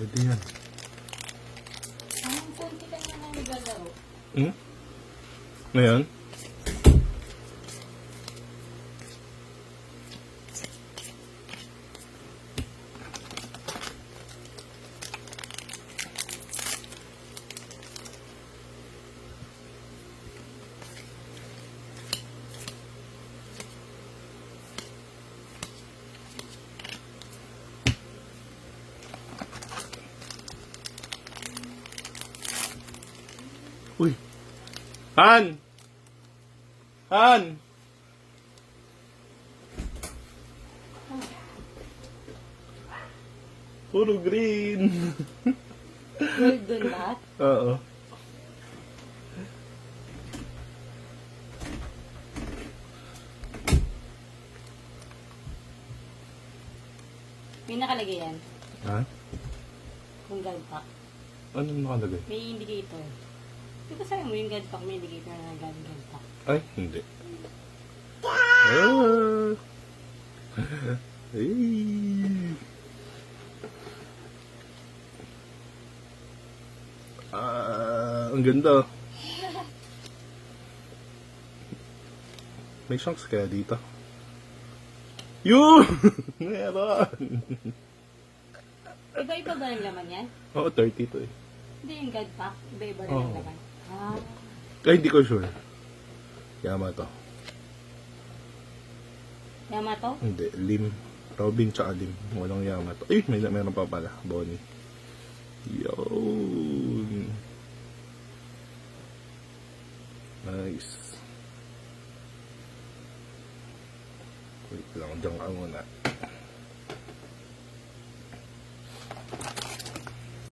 Pwede yan. Anong konti ka na naglalaro? Ngayon? Uy! Han! Han! Puro green. Golden lahat? Oo. May nakalagay yan. Ha? Kung guard pack. Ano nakalagay? May indicator. Di ba sabi mo yung guard pack, may indicator na guard pack. Ay, hindi. Ah! Ay! Ang ganda. May chunks kaya dito. Yun! Meron! Iba-iba ba ng laman yan? Oo, 30 to eh. Hindi yung guard pack. Iba-iba rin Oo. ng laman. Ah. Ay, hindi ko sure. Yamato. Yamato? Hindi, Lim. Robin tsaka Lim. Walang Yamato. Ay, meron pa pala. Bonnie. Yun. Nice. Wait lang, dyan ka muna.